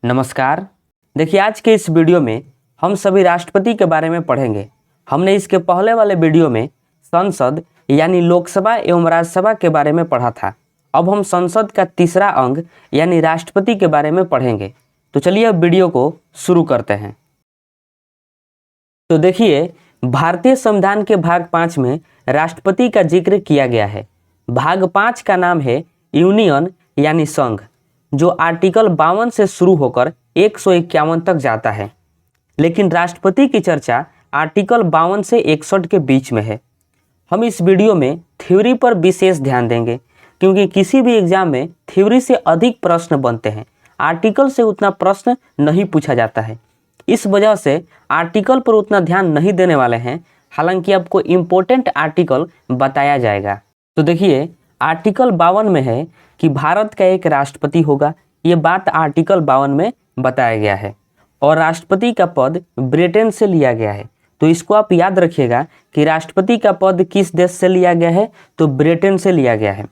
नमस्कार। देखिए, आज के इस वीडियो में हम सभी राष्ट्रपति के बारे में पढ़ेंगे। हमने इसके पहले वाले वीडियो में संसद यानी लोकसभा एवं राज्यसभा के बारे में पढ़ा था। अब हम संसद का तीसरा अंग यानी राष्ट्रपति के बारे में पढ़ेंगे। तो चलिए अब वीडियो को शुरू करते हैं। तो देखिए, भारतीय संविधान के भाग 5 में राष्ट्रपति का जिक्र किया गया है। भाग 5 का नाम है यूनियन यानी संघ, जो आर्टिकल 52 से शुरू होकर 151 तक जाता है। लेकिन राष्ट्रपति की चर्चा आर्टिकल 52 से 61 के बीच में है। हम इस वीडियो में थ्योरी पर विशेष ध्यान देंगे, क्योंकि किसी भी एग्जाम में थ्योरी से अधिक प्रश्न बनते हैं, आर्टिकल से उतना प्रश्न नहीं पूछा जाता है। इस वजह से आर्टिकल पर उतना ध्यान नहीं देने वाले हैं। हालांकि आपको इम्पोर्टेंट आर्टिकल बताया जाएगा। तो देखिए, आर्टिकल 52 में है कि भारत का एक राष्ट्रपति होगा। ये बात आर्टिकल 52 में बताया गया है। और राष्ट्रपति का पद ब्रिटेन से लिया गया है। तो इसको आप याद रखिएगा कि राष्ट्रपति का पद किस देश से लिया गया है, तो ब्रिटेन से लिया गया है।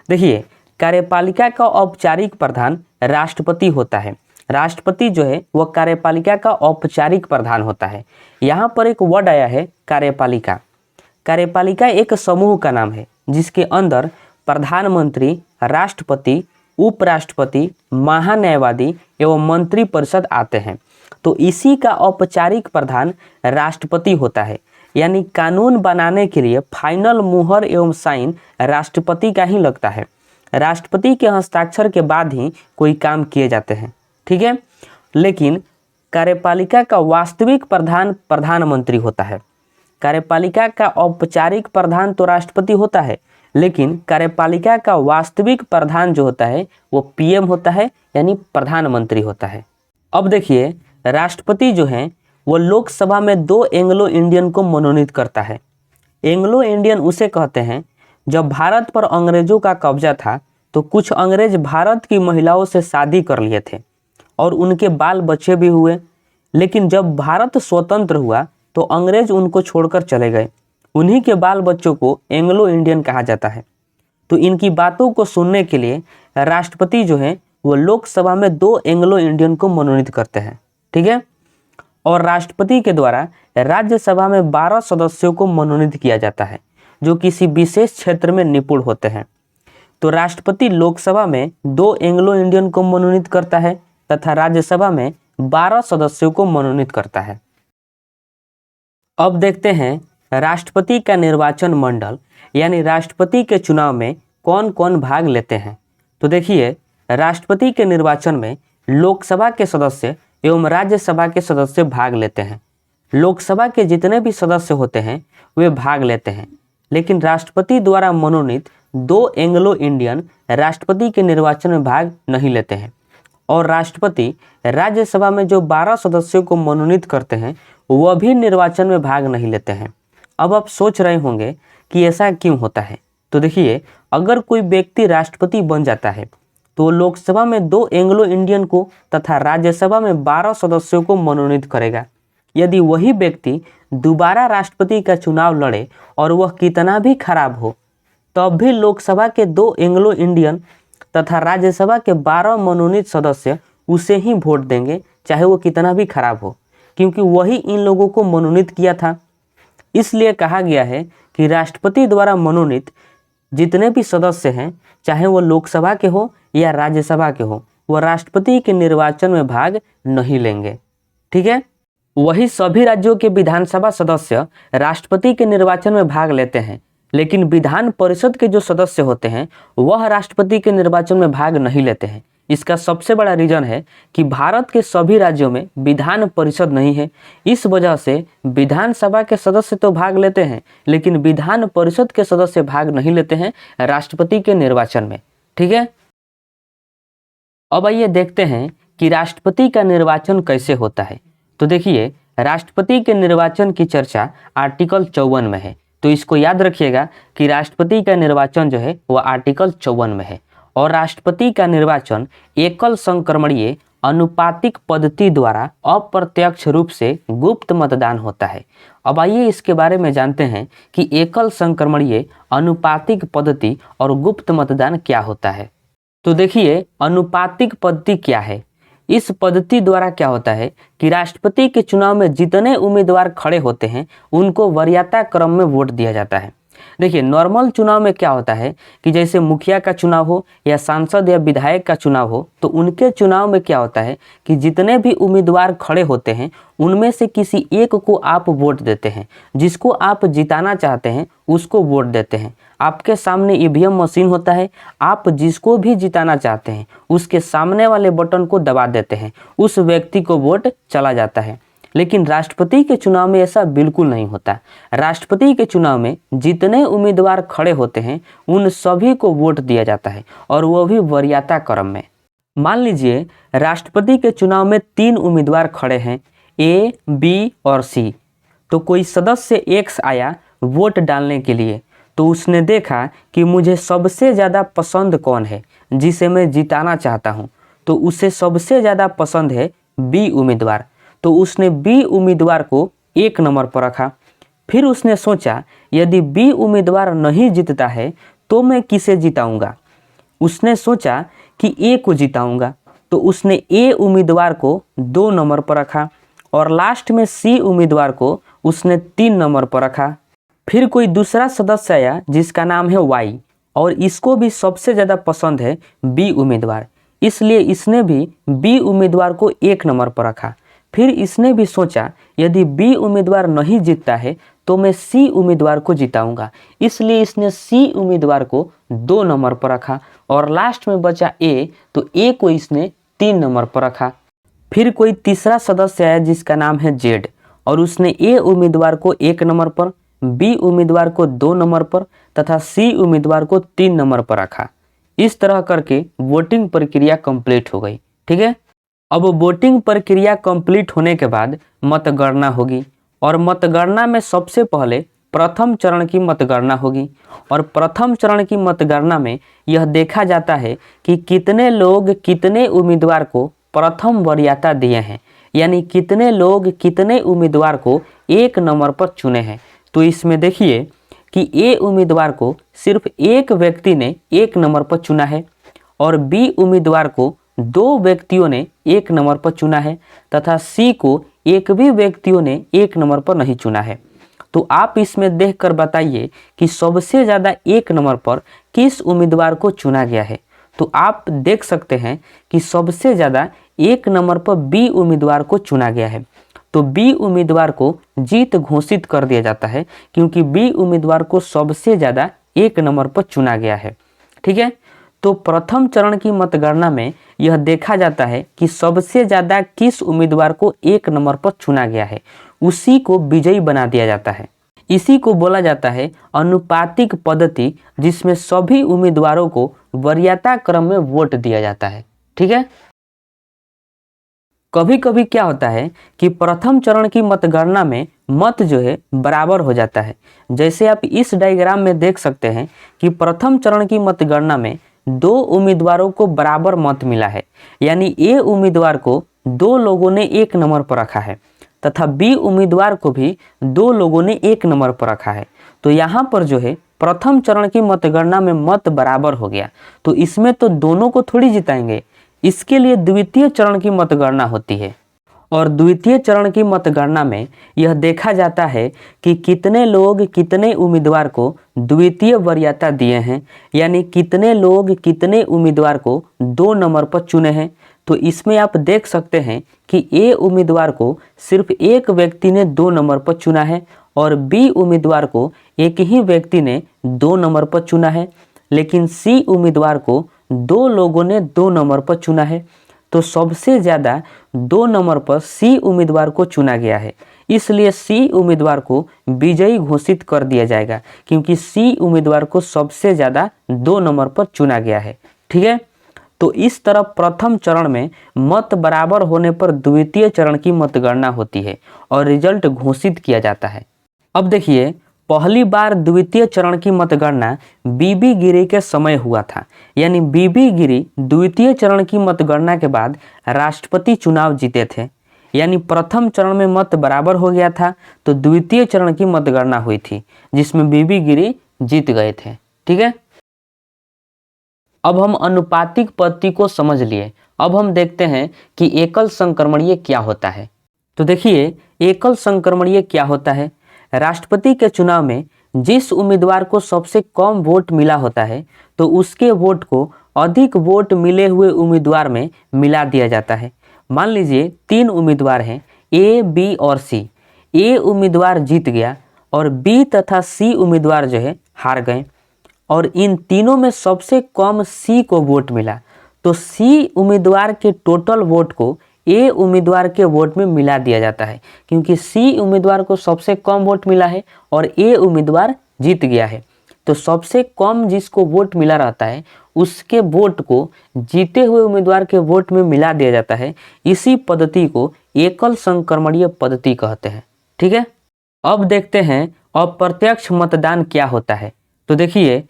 देखिए, कार्यपालिका का औपचारिक प्रधान राष्ट्रपति होता है। राष्ट्रपति जो है वह कार्यपालिका का औपचारिक प्रधान होता है। यहाँ पर एक वर्ड आया है कार्यपालिका। कार्यपालिका एक समूह का नाम है जिसके अंदर प्रधानमंत्री, राष्ट्रपति, उपराष्ट्रपति, महान्यायवादी एवं मंत्री परिषद आते हैं। तो इसी का औपचारिक प्रधान राष्ट्रपति होता है। यानी कानून बनाने के लिए फाइनल मुहर एवं साइन राष्ट्रपति का ही लगता है। राष्ट्रपति के हस्ताक्षर के बाद ही कोई काम किए जाते हैं, ठीक है। लेकिन कार्यपालिका का वास्तविक प्रधान प्रधानमंत्री होता है। कार्यपालिका का औपचारिक प्रधान तो राष्ट्रपति होता है, लेकिन कार्यपालिका का वास्तविक प्रधान जो होता है वो पीएम होता है, यानी प्रधानमंत्री होता है। अब देखिए, राष्ट्रपति जो है वो लोकसभा में 2 एंग्लो इंडियन को मनोनीत करता है। एंग्लो इंडियन उसे कहते हैं जब भारत पर अंग्रेजों का कब्जा था तो कुछ अंग्रेज भारत की महिलाओं से शादी कर लिए थे और उनके बाल बच्चे भी हुए। लेकिन जब भारत स्वतंत्र हुआ तो अंग्रेज उनको छोड़कर चले गए। उन्हीं के बाल बच्चों को एंग्लो इंडियन कहा जाता है। तो इनकी बातों को सुनने के लिए राष्ट्रपति जो है वो लोकसभा में 2 एंग्लो इंडियन को मनोनीत करते हैं, ठीक है। और राष्ट्रपति के द्वारा राज्यसभा में 12 सदस्यों को मनोनीत किया जाता है जो किसी विशेष क्षेत्र में निपुण होते हैं। तो राष्ट्रपति लोकसभा में 2 एंग्लो इंडियन को मनोनीत करता है तथा राज्यसभा में 12 सदस्यों को मनोनीत करता है। अब देखते हैं राष्ट्रपति का निर्वाचन मंडल यानी राष्ट्रपति के चुनाव में कौन कौन भाग लेते हैं। तो देखिए, राष्ट्रपति के निर्वाचन में लोकसभा के सदस्य एवं राज्यसभा के सदस्य भाग लेते हैं। लोकसभा के जितने भी सदस्य होते हैं वे भाग लेते हैं, लेकिन राष्ट्रपति द्वारा मनोनीत 2 एंग्लो इंडियन राष्ट्रपति के निर्वाचन में भाग नहीं लेते हैं। और राष्ट्रपति राज्यसभा में जो 12 सदस्यों को मनोनीत करते हैं वह भी निर्वाचन में भाग नहीं लेते हैं। अब आप सोच रहे होंगे कि ऐसा क्यों होता है। तो देखिए, अगर कोई व्यक्ति राष्ट्रपति बन जाता है तो लोकसभा में 2 एंग्लो इंडियन को तथा राज्यसभा में 12 सदस्यों को मनोनीत करेगा। यदि वही व्यक्ति दोबारा राष्ट्रपति का चुनाव लड़े और वह कितना भी खराब हो, तब भी लोकसभा के 2 एंग्लो इंडियन तथा राज्यसभा के 12 मनोनीत सदस्य उसे ही वोट देंगे, चाहे वो कितना भी खराब हो, क्योंकि वही इन लोगों को मनोनीत किया था। इसलिए कहा गया है कि राष्ट्रपति द्वारा मनोनीत जितने भी सदस्य हैं, चाहे वो लोकसभा के हो या राज्यसभा के हो, वो राष्ट्रपति के निर्वाचन में भाग नहीं लेंगे, ठीक है। वही सभी राज्यों के विधानसभा सदस्य राष्ट्रपति के निर्वाचन में भाग लेते हैं, लेकिन विधान परिषद के जो सदस्य होते हैं वह राष्ट्रपति के निर्वाचन में भाग नहीं लेते हैं। इसका सबसे बड़ा रीजन है कि भारत के सभी राज्यों में विधान परिषद नहीं है। इस वजह से विधानसभा के सदस्य तो भाग लेते हैं, लेकिन विधान परिषद के सदस्य भाग नहीं लेते हैं राष्ट्रपति के निर्वाचन में, ठीक है। अब आइए देखते हैं कि राष्ट्रपति का निर्वाचन कैसे होता है। तो देखिए, राष्ट्रपति के निर्वाचन की चर्चा आर्टिकल 54 में है। तो इसको याद रखिएगा कि राष्ट्रपति का निर्वाचन जो है वह आर्टिकल 54 में है। और राष्ट्रपति का निर्वाचन एकल संक्रमणीय अनुपातिक पद्धति द्वारा अप्रत्यक्ष रूप से गुप्त मतदान होता है। अब आइए इसके बारे में जानते हैं कि एकल संक्रमणीय अनुपातिक पद्धति और गुप्त मतदान क्या होता है। तो देखिए, अनुपातिक पद्धति क्या है। इस पद्धति द्वारा क्या होता है कि राष्ट्रपति के चुनाव में जितने उम्मीदवार खड़े होते हैं उनको वरीयता क्रम में वोट दिया जाता है। देखिए, नॉर्मल चुनाव में क्या होता है कि जैसे मुखिया का चुनाव हो या सांसद या विधायक का चुनाव हो, तो उनके चुनाव में क्या होता है कि जितने भी उम्मीदवार खड़े होते हैं उनमें से किसी एक को आप वोट देते हैं। जिसको आप जिताना चाहते हैं उसको वोट देते हैं। आपके सामने ईवीएम मशीन होता है, आप जिसको भी जिताना चाहते हैं उसके सामने वाले बटन को दबा देते हैं, उस व्यक्ति को वोट चला जाता है। लेकिन राष्ट्रपति के चुनाव में ऐसा बिल्कुल नहीं होता। राष्ट्रपति के चुनाव में जितने उम्मीदवार खड़े होते हैं उन सभी को वोट दिया जाता है, और वो भी वरीयता क्रम में। मान लीजिए राष्ट्रपति के चुनाव में 3 उम्मीदवार खड़े हैं, ए, बी और सी। तो कोई सदस्य एक्स आया वोट डालने के लिए, तो उसने देखा कि मुझे सबसे ज़्यादा पसंद कौन है, जिसे मैं जिताना चाहता हूँ, तो उसे सबसे ज़्यादा पसंद है बी उम्मीदवार। तो उसने बी उम्मीदवार को 1 नंबर पर रखा। फिर उसने सोचा यदि बी उम्मीदवार नहीं जीतता है तो मैं किसे जिताऊंगा। उसने सोचा कि ए को जिताऊंगा, तो उसने ए उम्मीदवार को 2 नंबर पर रखा, और लास्ट में सी उम्मीदवार को उसने 3 नंबर पर रखा। फिर कोई दूसरा सदस्य आया जिसका नाम है वाई, और इसको भी सबसे ज़्यादा पसंद है बी उम्मीदवार, इसलिए इसने भी बी उम्मीदवार को 1 नंबर पर रखा। फिर इसने भी सोचा यदि बी उम्मीदवार नहीं जीतता है तो मैं सी उम्मीदवार को जिताऊंगा, इसलिए इसने सी उम्मीदवार को 2 नंबर पर रखा, और लास्ट में बचा ए, तो ए को इसने 3 नंबर पर रखा। फिर कोई तीसरा सदस्य आया जिसका नाम है जेड, और उसने ए उम्मीदवार को 1 नंबर पर, बी उम्मीदवार को 2 नंबर पर तथा सी उम्मीदवार को 3 नंबर पर रखा। इस तरह करके वोटिंग प्रक्रिया कंप्लीट हो गई। ठीक है, अब वोटिंग प्रक्रिया कंप्लीट होने के बाद मतगणना होगी, और मतगणना में सबसे पहले प्रथम चरण की मतगणना होगी। और प्रथम चरण की मतगणना में यह देखा जाता है कि कितने लोग कितने उम्मीदवार को प्रथम वरीयता दिए हैं, यानी कितने लोग कितने उम्मीदवार को 1 नंबर पर चुने हैं। तो इसमें देखिए कि ए उम्मीदवार को सिर्फ एक व्यक्ति ने 1 नंबर पर चुना है, और बी उम्मीदवार को 2 व्यक्तियों ने 1 नंबर पर चुना है, तथा सी को एक भी व्यक्तियों ने 1 नंबर पर नहीं चुना है। तो आप इसमें देखकर बताइए कि सबसे ज़्यादा 1 नंबर पर किस उम्मीदवार को चुना गया है। तो आप देख सकते हैं कि सबसे ज़्यादा 1 नंबर पर बी उम्मीदवार को चुना गया है। तो बी उम्मीदवार को जीत घोषित कर दिया जाता है, क्योंकि बी उम्मीदवार को सबसे ज़्यादा 1 नंबर पर चुना गया है। ठीक है, तो प्रथम चरण की मतगणना में यह देखा जाता है कि सबसे ज़्यादा किस उम्मीदवार को 1 नंबर पर चुना गया है, उसी को विजयी बना दिया जाता है। इसी को बोला जाता है अनुपातिक पद्धति, जिसमें सभी उम्मीदवारों को वरीयता क्रम में वोट दिया जाता है। ठीक है, कभी कभी क्या होता है कि प्रथम चरण की मतगणना में मत जो है बराबर हो जाता है। जैसे आप इस डायग्राम में देख सकते हैं कि प्रथम चरण की मतगणना में 2 उम्मीदवारों को बराबर मत मिला है, यानी ए उम्मीदवार को 2 लोगों ने 1 नंबर पर रखा है, तथा बी उम्मीदवार को भी 2 लोगों ने 1 नंबर पर रखा है। तो यहाँ पर जो है प्रथम चरण की मतगणना में मत बराबर हो गया, तो इसमें तो दोनों को थोड़ी जिताएंगे। इसके लिए द्वितीय चरण की मतगणना होती है, और द्वितीय चरण की मतगणना में यह देखा जाता है कि कितने लोग कितने उम्मीदवार को द्वितीय वरीयता दिए हैं, यानी कितने लोग कितने उम्मीदवार को 2 नंबर पर चुने हैं। तो इसमें आप देख सकते हैं कि ए उम्मीदवार को सिर्फ एक व्यक्ति ने 2 नंबर पर चुना है, और बी उम्मीदवार को एक ही व्यक्ति ने 2 नंबर पर चुना है, लेकिन सी उम्मीदवार को 2 लोगों ने 2 नंबर पर चुना है। तो सबसे ज़्यादा 2 नंबर पर सी उम्मीदवार को चुना गया है, इसलिए सी उम्मीदवार को विजयी घोषित कर दिया जाएगा, क्योंकि सी उम्मीदवार को सबसे ज़्यादा 2 नंबर पर चुना गया है। ठीक है, तो इस तरह प्रथम चरण में मत बराबर होने पर द्वितीय चरण की मतगणना होती है और रिजल्ट घोषित किया जाता है। अब देखिए, पहली बार द्वितीय चरण की मतगणना बीबी गिरी के समय हुआ था, यानी बीबी गिरी द्वितीय चरण की मतगणना के बाद राष्ट्रपति चुनाव जीते थे। यानी प्रथम चरण में मत बराबर हो गया था, तो द्वितीय चरण की मतगणना हुई थी जिसमें बीबी गिरी जीत गए थे। ठीक है, अब हम अनुपातिक पद्धति को समझ लिए अब हम देखते हैं कि एकल संक्रमणीय क्या होता है। तो देखिए, एकल संक्रमणीय क्या होता है। राष्ट्रपति के चुनाव में जिस उम्मीदवार को सबसे कम वोट मिला होता है तो उसके वोट को अधिक वोट मिले हुए उम्मीदवार में मिला दिया जाता है। मान लीजिए 3 उम्मीदवार हैं, ए, बी और सी। ए उम्मीदवार जीत गया और बी तथा सी उम्मीदवार जो है हार गए, और इन तीनों में सबसे कम सी को वोट मिला, तो सी उम्मीदवार के टोटल वोट को ए उम्मीदवार के वोट में मिला दिया जाता है, क्योंकि सी उम्मीदवार को सबसे कम वोट मिला है और ए उम्मीदवार जीत गया है। तो सबसे कम जिसको वोट मिला रहता है उसके वोट को जीते हुए उम्मीदवार के वोट में मिला दिया जाता है। इसी पद्धति को एकल संक्रमणीय पद्धति कहते हैं। ठीक है, अब देखते हैं अप्रत्यक्ष मतदान क्या होता है। तो देखिए,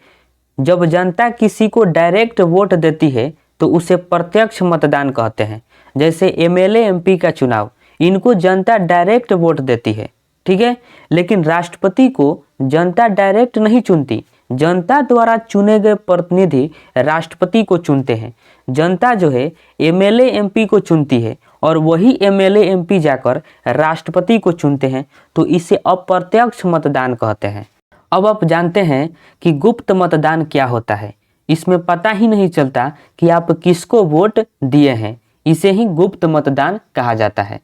जब जनता किसी को डायरेक्ट वोट देती है तो उसे प्रत्यक्ष मतदान कहते हैं। जैसे एमएलए एमपी का चुनाव, इनको जनता डायरेक्ट वोट देती है। ठीक है, लेकिन राष्ट्रपति को जनता डायरेक्ट नहीं चुनती, जनता द्वारा चुने गए प्रतिनिधि राष्ट्रपति को चुनते हैं। जनता जो है एमएलए एमपी को चुनती है और वही एमएलए एमपी जाकर राष्ट्रपति को चुनते हैं, तो इसे अप्रत्यक्ष मतदान कहते हैं। अब आप जानते हैं कि गुप्त मतदान क्या होता है। इसमें पता ही नहीं चलता कि आप किसको वोट दिए हैं, इसे ही गुप्त मतदान कहा जाता है।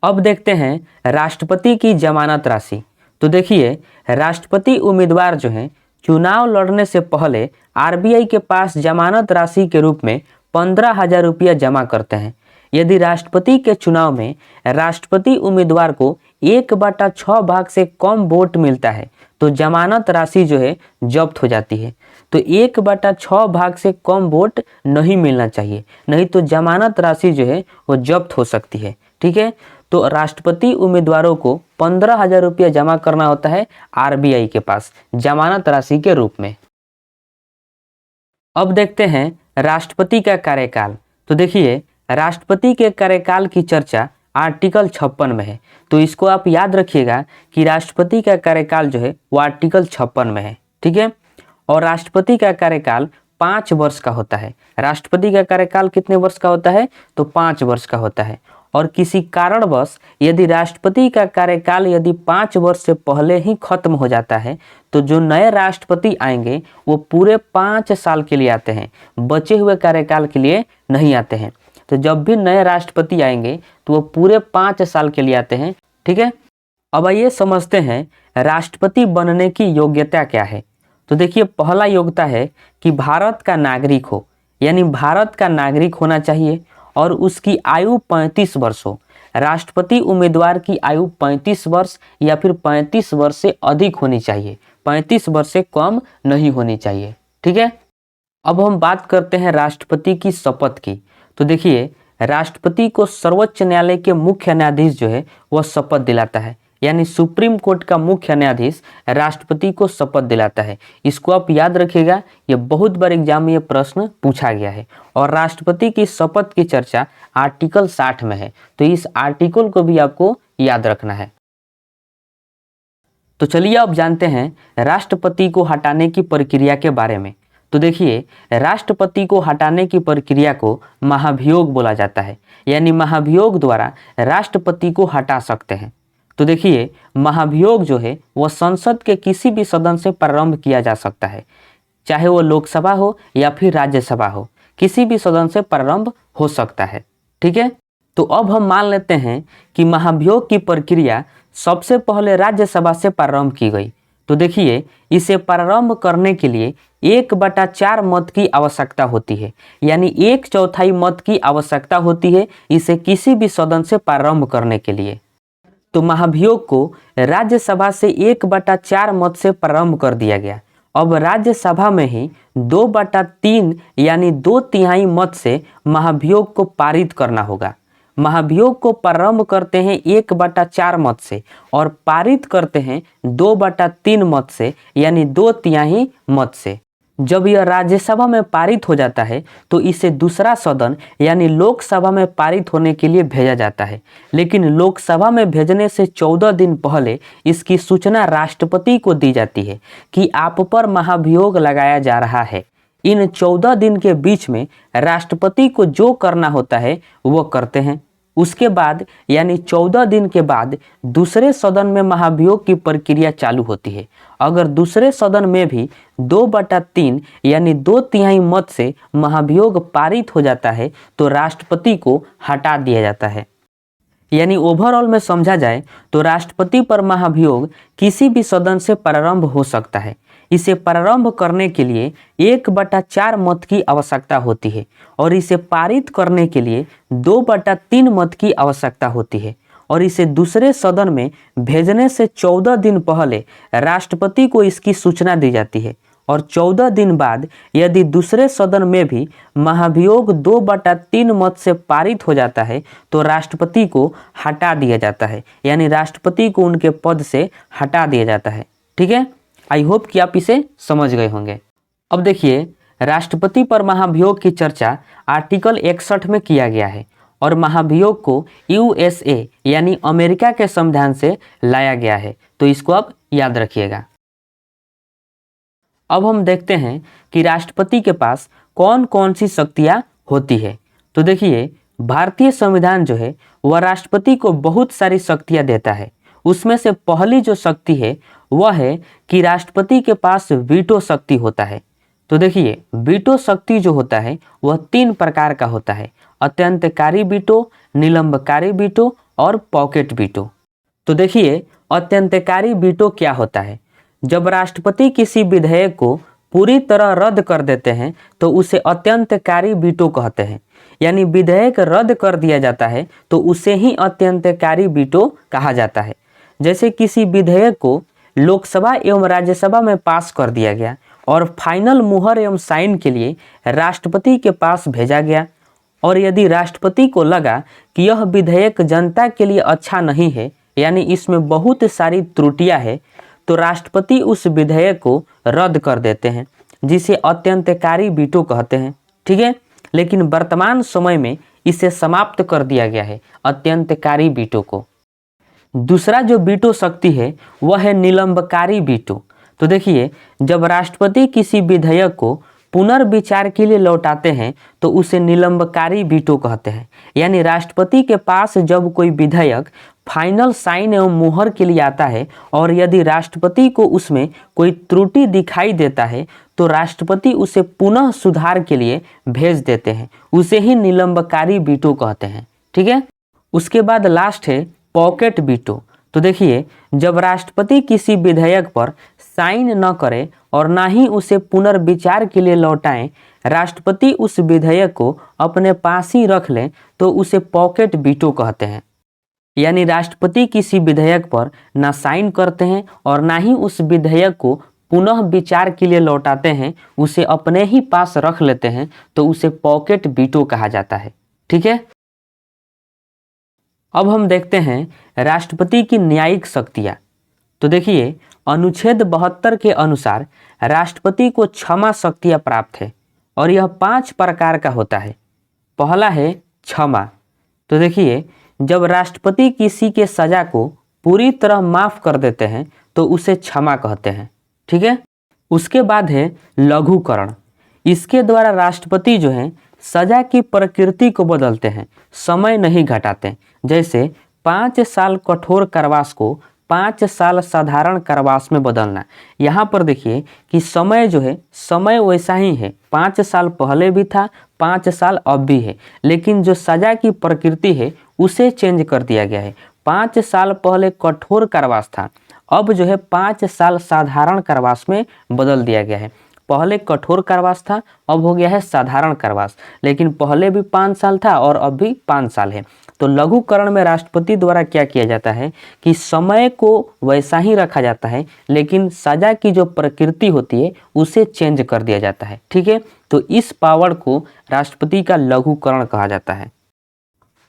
अब देखते हैं राष्ट्रपति की जमानत राशि। तो देखिए, राष्ट्रपति उम्मीदवार जो हैं चुनाव लड़ने से पहले आरबीआई के पास जमानत राशि के रूप में 15,000 रुपया जमा करते हैं। यदि राष्ट्रपति के चुनाव में राष्ट्रपति उम्मीदवार को 1/6 भाग से कम वोट मिलता है तो जमानत राशि जो है जब्त हो जाती है। तो 1/6 भाग से कम वोट नहीं मिलना चाहिए, नहीं तो जमानत राशि जो है वो जब्त हो सकती है। ठीक है, तो राष्ट्रपति उम्मीदवारों को 15,000 रुपया जमा करना होता है आरबीआई के पास जमानत राशि के रूप में। अब देखते हैं राष्ट्रपति का कार्यकाल। तो देखिए, राष्ट्रपति के कार्यकाल की चर्चा आर्टिकल 56 में है, तो इसको आप याद रखिएगा कि राष्ट्रपति का कार्यकाल जो है वो आर्टिकल 56 में है। ठीक है, और राष्ट्रपति का कार्यकाल 5 वर्ष का होता है। राष्ट्रपति का कार्यकाल कितने वर्ष का होता है? तो 5 वर्ष का होता है। और किसी कारणवश यदि राष्ट्रपति का कार्यकाल यदि 5 वर्ष से पहले ही खत्म हो जाता है तो जो नए राष्ट्रपति आएंगे वो पूरे 5 साल के लिए आते हैं, बचे हुए कार्यकाल के लिए नहीं आते हैं। तो जब भी नए राष्ट्रपति आएंगे तो वो पूरे 5 साल के लिए आते हैं। ठीक है, अब आइए समझते हैं राष्ट्रपति बनने की योग्यता क्या है। तो देखिए, पहला योग्यता है कि भारत का नागरिक हो, यानी भारत का नागरिक होना चाहिए और उसकी आयु 35 वर्ष हो। राष्ट्रपति उम्मीदवार की आयु 35 वर्ष या फिर 35 वर्ष से अधिक होनी चाहिए, 35 वर्ष से कम नहीं होनी चाहिए। ठीक है, अब हम बात करते हैं राष्ट्रपति की शपथ की। तो देखिए, राष्ट्रपति को सर्वोच्च न्यायालय के मुख्य न्यायाधीश जो है वह शपथ दिलाता है, यानी सुप्रीम कोर्ट का मुख्य न्यायाधीश राष्ट्रपति को शपथ दिलाता है। इसको आप याद रखिएगा, ये बहुत बार एग्जाम में ये प्रश्न पूछा गया है। और राष्ट्रपति की शपथ की चर्चा आर्टिकल 60 में है, तो इस आर्टिकल को भी आपको याद रखना है। तो चलिए अब जानते हैं राष्ट्रपति को हटाने की प्रक्रिया के बारे में। तो देखिए, राष्ट्रपति को हटाने की प्रक्रिया को महाभियोग बोला जाता है, यानी महाभियोग द्वारा राष्ट्रपति को हटा सकते हैं। तो देखिए, महाभियोग जो है वह संसद के किसी भी सदन से प्रारंभ किया जा सकता है, चाहे वो लोकसभा हो या फिर राज्यसभा हो, किसी भी सदन से प्रारंभ हो सकता है। ठीक है, तो अब हम मान लेते हैं कि महाभियोग की प्रक्रिया सबसे पहले राज्यसभा से प्रारंभ की गई। तो देखिए, इसे प्रारंभ करने के लिए 1/4 मत की आवश्यकता होती है, यानी 1/4 मत की आवश्यकता होती है इसे किसी भी सदन से प्रारंभ करने के लिए। तो महाभियोग को राज्यसभा से 1/4 मत से प्रारंभ कर दिया गया। अब राज्यसभा में ही 2/3 यानी 2/3 मत से महाभियोग को पारित करना होगा। महाभियोग को प्रारंभ करते हैं 1/4 मत से और पारित करते हैं 2/3 मत से, यानी 2/3 मत से। जब यह राज्यसभा में पारित हो जाता है तो इसे दूसरा सदन यानी लोकसभा में पारित होने के लिए भेजा जाता है, लेकिन लोकसभा में भेजने से 14 दिन पहले इसकी सूचना राष्ट्रपति को दी जाती है कि आप पर महाभियोग लगाया जा रहा है। इन 14 दिन के बीच में राष्ट्रपति को जो करना होता है वो करते हैं। उसके बाद यानी 14 दिन के बाद दूसरे सदन में महाभियोग की प्रक्रिया चालू होती है। अगर दूसरे सदन में भी 2/3 यानी 2/3 मत से महाभियोग पारित हो जाता है तो राष्ट्रपति को हटा दिया जाता है। यानी ओवरऑल में समझा जाए तो राष्ट्रपति पर महाभियोग किसी भी सदन से प्रारंभ हो सकता है। इसे प्रारंभ करने के लिए 1/4 मत की आवश्यकता होती है और इसे पारित करने के लिए 2/3 मत की आवश्यकता होती है और इसे दूसरे सदन में भेजने से 14 दिन पहले राष्ट्रपति को इसकी सूचना दी जाती है और 14 दिन बाद यदि दूसरे सदन में भी महाभियोग 2/3 मत से पारित हो जाता है तो राष्ट्रपति को हटा दिया जाता है। यानी राष्ट्रपति को उनके पद से हटा दिया जाता है। ठीक है, आई होप कि आप इसे समझ गए होंगे। अब देखिए, राष्ट्रपति पर महाभियोग की चर्चा आर्टिकल 61 में किया गया है और महाभियोग को यूएसए यानी अमेरिका के संविधान से लाया गया है, तो इसको आप याद रखिएगा। अब हम देखते हैं कि राष्ट्रपति के पास कौन कौन सी शक्तियां होती है। तो देखिए, भारतीय संविधान जो है वह राष्ट्रपति को बहुत सारी शक्तियां देता है। उसमें से पहली जो शक्ति है वह है कि राष्ट्रपति के पास वीटो शक्ति होता है। तो देखिए, वीटो शक्ति जो होता है वह 3 प्रकार का होता है: अत्यंतकारी वीटो, निलंबकारी वीटो और पॉकेट वीटो। तो देखिए, अत्यंतकारी वीटो क्या होता है? जब राष्ट्रपति किसी विधेयक को पूरी तरह रद्द कर देते हैं तो उसे अत्यंतकारी वीटो कहते हैं। यानी विधेयक रद्द कर दिया जाता है तो उसे ही अत्यंतकारी वीटो कहा जाता है। जैसे किसी विधेयक को लोकसभा एवं राज्यसभा में पास कर दिया गया और फाइनल मुहर एवं साइन के लिए राष्ट्रपति के पास भेजा गया और यदि राष्ट्रपति को लगा कि यह विधेयक जनता के लिए अच्छा नहीं है, यानी इसमें बहुत सारी त्रुटियां हैं, तो राष्ट्रपति उस विधेयक को रद्द कर देते हैं, जिसे अत्यंतकारी वीटो कहते हैं। ठीक है, लेकिन वर्तमान समय में इसे समाप्त कर दिया गया है, अत्यंतकारी वीटो को। दूसरा जो वीटो शक्ति है वह है निलंबकारी वीटो। तो देखिए, जब राष्ट्रपति किसी विधेयक को पुनर्विचार के लिए लौटाते हैं तो उसे निलंबकारी वीटो कहते हैं। यानी राष्ट्रपति के पास जब कोई विधेयक फाइनल साइन एवं मुहर के लिए आता है और यदि राष्ट्रपति को उसमें कोई त्रुटि दिखाई देता है तो राष्ट्रपति उसे पुनः सुधार के लिए भेज देते हैं, उसे ही निलंबकारी वीटो कहते हैं। ठीक है, उसके बाद लास्ट है पॉकेट वीटो। तो देखिए, जब राष्ट्रपति किसी विधेयक पर साइन न करे और ना ही उसे पुनर्विचार के लिए लौटाएं, राष्ट्रपति उस विधेयक को अपने पास ही रख लें तो उसे पॉकेट वीटो कहते हैं। यानी राष्ट्रपति किसी विधेयक पर ना साइन करते हैं और ना ही उस विधेयक को पुनः विचार के लिए लौटाते हैं, उसे अपने ही पास रख लेते हैं, तो उसे पॉकेट वीटो कहा जाता है। ठीक है, अब हम देखते हैं राष्ट्रपति की न्यायिक शक्तियां। तो देखिए, अनुच्छेद 72 के अनुसार राष्ट्रपति को क्षमा शक्तियां प्राप्त है और यह 5 प्रकार का होता है। पहला है क्षमा। तो देखिए, जब राष्ट्रपति किसी के सजा को पूरी तरह माफ कर देते हैं तो उसे क्षमा कहते हैं। ठीक है, उसके बाद है लघुकरण। इसके द्वारा राष्ट्रपति जो है सजा की प्रकृति को बदलते हैं, समय नहीं घटाते। जैसे 5 साल कठोर कारावास को 5 साल साधारण कारावास में बदलना। यहाँ पर देखिए कि समय जो है, समय वैसा ही है, 5 साल पहले भी था, 5 साल अब भी है, लेकिन जो सजा की प्रकृति है उसे चेंज कर दिया गया है। 5 साल पहले कठोर कारावास था, अब जो है 5 साल साधारण कारावास में बदल दिया गया है। पहले कठोर कारावास था, अब हो गया है साधारण कारावास, लेकिन पहले भी 5 साल था और अब भी 5 साल है। तो लघुकरण में राष्ट्रपति द्वारा क्या किया जाता है कि समय को वैसा ही रखा जाता है, लेकिन सजा की जो प्रकृति होती है उसे चेंज कर दिया जाता है। ठीक है, तो इस पावर को राष्ट्रपति का लघुकरण कहा जाता है।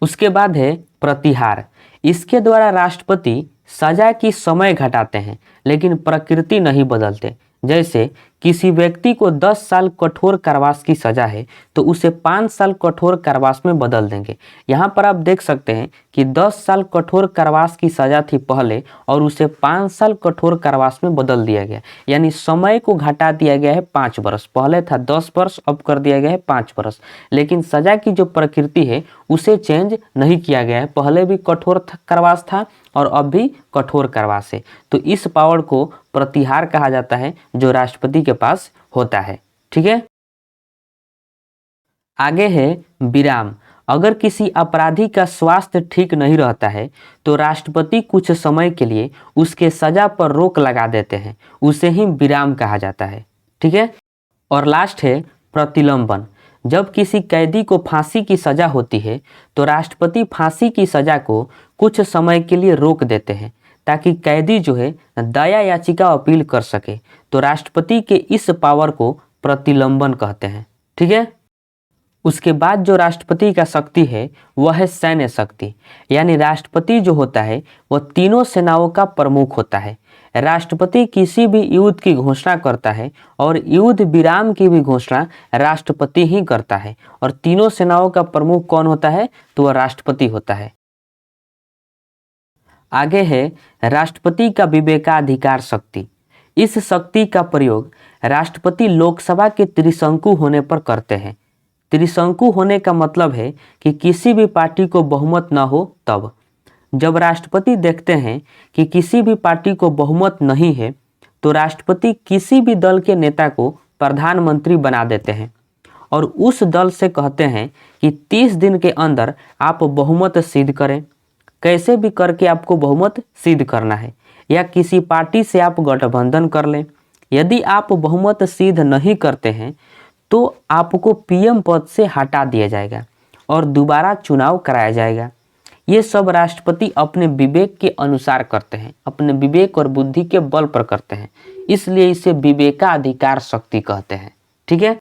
उसके बाद है प्रतिहार। इसके द्वारा राष्ट्रपति सजा की समय घटाते हैं लेकिन प्रकृति नहीं बदलते। जैसे किसी व्यक्ति को 10 साल कठोर कारावास की सजा है तो उसे 5 साल कठोर कारावास में बदल देंगे। यहाँ पर आप देख सकते हैं कि 10 साल कठोर कारावास की सजा थी पहले और उसे 5 साल कठोर कारावास में बदल दिया गया, यानी समय को घटा दिया गया है 5 वर्ष। पहले था 10 वर्ष, अब कर दिया गया है 5 वर्ष। लेकिन सजा की जो प्रकृति है उसे चेंज नहीं किया गया है। पहले भी कठोर कारावास था और अब भी कठोर कारावास है। तो इस पावर को प्रतिहार कहा जाता है जो राष्ट्रपति के पास होता है। ठीक है, आगे है विराम। अगर किसी अपराधी का स्वास्थ्य ठीक नहीं रहता है तो राष्ट्रपति कुछ समय के लिए उसके सजा पर रोक लगा देते हैं, उसे ही विराम कहा जाता है। ठीक है, और लास्ट है प्रतिलंबन। जब किसी कैदी को फांसी की सजा होती है तो राष्ट्रपति फांसी की सजा को कुछ समय के लिए रोक देते हैं ताकि कैदी जो है दया याचिका अपील कर सके। तो राष्ट्रपति के इस पावर को प्रतिलंबन कहते हैं। ठीक है, उसके बाद जो राष्ट्रपति का शक्ति है वह है सैन्य शक्ति, यानी राष्ट्रपति जो होता है वह तीनों सेनाओं का प्रमुख होता है। राष्ट्रपति किसी भी युद्ध की घोषणा करता है और युद्ध विराम की भी घोषणा राष्ट्रपति ही करता है। और तीनों सेनाओं का प्रमुख कौन होता है? तो वह राष्ट्रपति होता है। आगे है राष्ट्रपति का विवेकाधिकार शक्ति। इस शक्ति का प्रयोग राष्ट्रपति लोकसभा के त्रिशंकु होने पर करते हैं। त्रिशंकु होने का मतलब है कि किसी भी पार्टी को बहुमत न हो तब। जब राष्ट्रपति देखते हैं कि किसी भी पार्टी को बहुमत नहीं है तो राष्ट्रपति किसी भी दल के नेता को प्रधानमंत्री बना देते हैं और उस दल से कहते हैं कि 30 दिन के अंदर आप बहुमत सिद्ध करें। कैसे भी करके आपको बहुमत सिद्ध करना है, या किसी पार्टी से आप गठबंधन कर लें। यदि आप बहुमत सिद्ध नहीं करते हैं तो आपको पीएम पद से हटा दिया जाएगा और दोबारा चुनाव कराया जाएगा। ये सब राष्ट्रपति अपने विवेक के अनुसार करते हैं, अपने विवेक और बुद्धि के बल पर करते हैं, इसलिए इसे विवेकाधिकार शक्ति कहते हैं। ठीक है,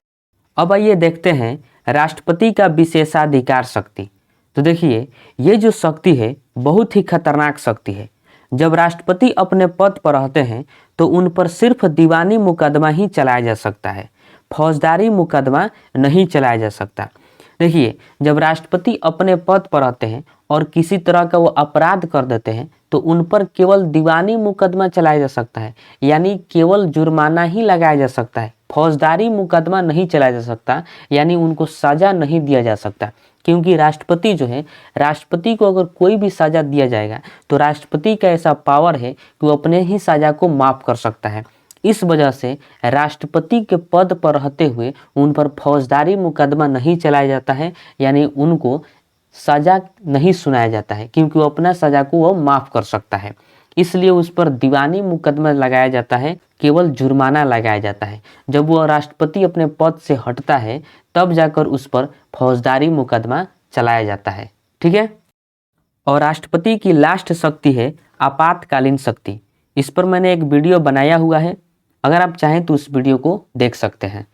अब आइए देखते हैं राष्ट्रपति का विशेषाधिकार शक्ति। तो देखिए, ये जो शक्ति है बहुत ही खतरनाक शक्ति है। जब राष्ट्रपति अपने पद पर रहते हैं तो उन पर सिर्फ दीवानी मुकदमा ही चलाया जा सकता है, फौजदारी मुकदमा नहीं चलाया जा सकता। देखिए, जब राष्ट्रपति अपने पद पर रहते हैं और किसी तरह का वो अपराध कर देते हैं तो उन पर केवल दीवानी मुकदमा चलाया जा सकता है, यानी केवल जुर्माना ही लगाया जा सकता है। फौजदारी मुकदमा नहीं चलाया जा सकता, यानी उनको सजा नहीं दिया जा सकता। क्योंकि राष्ट्रपति जो है, राष्ट्रपति को अगर कोई भी सजा दिया जाएगा तो राष्ट्रपति का ऐसा पावर है कि वो अपने ही सजा को माफ़ कर सकता है। इस वजह से राष्ट्रपति के पद पर रहते हुए उन पर फौजदारी मुकदमा नहीं चलाया जाता है, यानी उनको सजा नहीं सुनाया जाता है, क्योंकि वो अपना सजा को वो माफ़ कर सकता है। इसलिए उस पर दीवानी मुकदमा लगाया जाता है, केवल जुर्माना लगाया जाता है। जब वो राष्ट्रपति अपने पद से हटता है तब जाकर उस पर फौजदारी मुकदमा चलाया जाता है। ठीक है, और राष्ट्रपति की लास्ट शक्ति है आपातकालीन शक्ति। इस पर मैंने एक वीडियो बनाया हुआ है, अगर आप चाहें तो उस वीडियो को देख सकते हैं।